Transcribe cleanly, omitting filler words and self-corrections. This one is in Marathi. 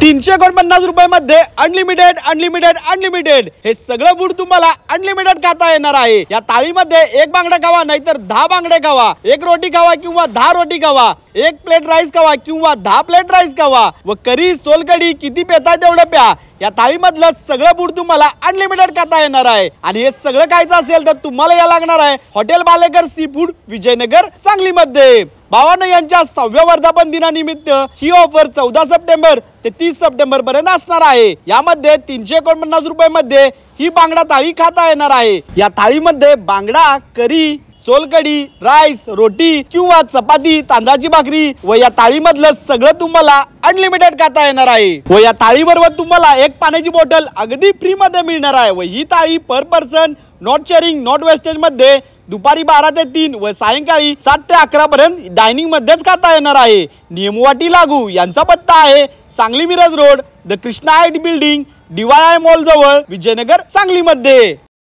349 रुपयामध्ये अनलिमिटेड अनलिमिटेड अनलिमिटेड हे सगळं फूड तुम्हाला अनलिमिटेड खाता येणार आहे। या थाळीमध्ये एक बांगडा खावा नाहीतर 10 बांगडे खावा, एक रोटी खावा किंवा 10 रोटी खावा, एक प्लेट राईस खावा किंवा 10 प्लेट राईस खावा व करी सोलकढी किती पेता तेवढं प्या। या थाळीमधलं सगळं फूड तुम्हाला अनलिमिटेड खाता येणार आहे आणि हे सगळं खायचं असेल तर तुम्हाला या लागणार आहे hotel Balekar seafood Vijaynagar सांगलीमध्ये। भावांनो, यांच्या 6व्या वर्धापन दिनानिमित्त ही ऑफर 14 सप्टेंबर ते 30 सप्टेंबर पर्यंत असणार आहे। यामध्ये 349 रुपयामध्ये ही बांगडा थाळी खाता येणार आहे। या थाळीमध्ये बांगडा, करी, सोलकढी, राईस, रोटी किंवा चपाती, तांदळाची भाकरी व या थाळीमधलं सगळं तुम्हाला अनलिमिटेड खाता येणार आहे व या थाळीबरोबर तुम्हाला एक पाण्याची बॉटल अगदी फ्री मध्ये मिळणार आहे व ही थाळी per person not sharing not wastage मध्ये दुपारी 12 ते 3 व सायंकाळी 7 ते 11 पर्यंत डायनिंग मध्येच खाता येणार आहे। नियमवाटी लागू। यांचा पत्ता आहे Sangli Miraj road, the Krishna IT building, DYI mall जवळ, विजयनगर सांगलीमध्ये।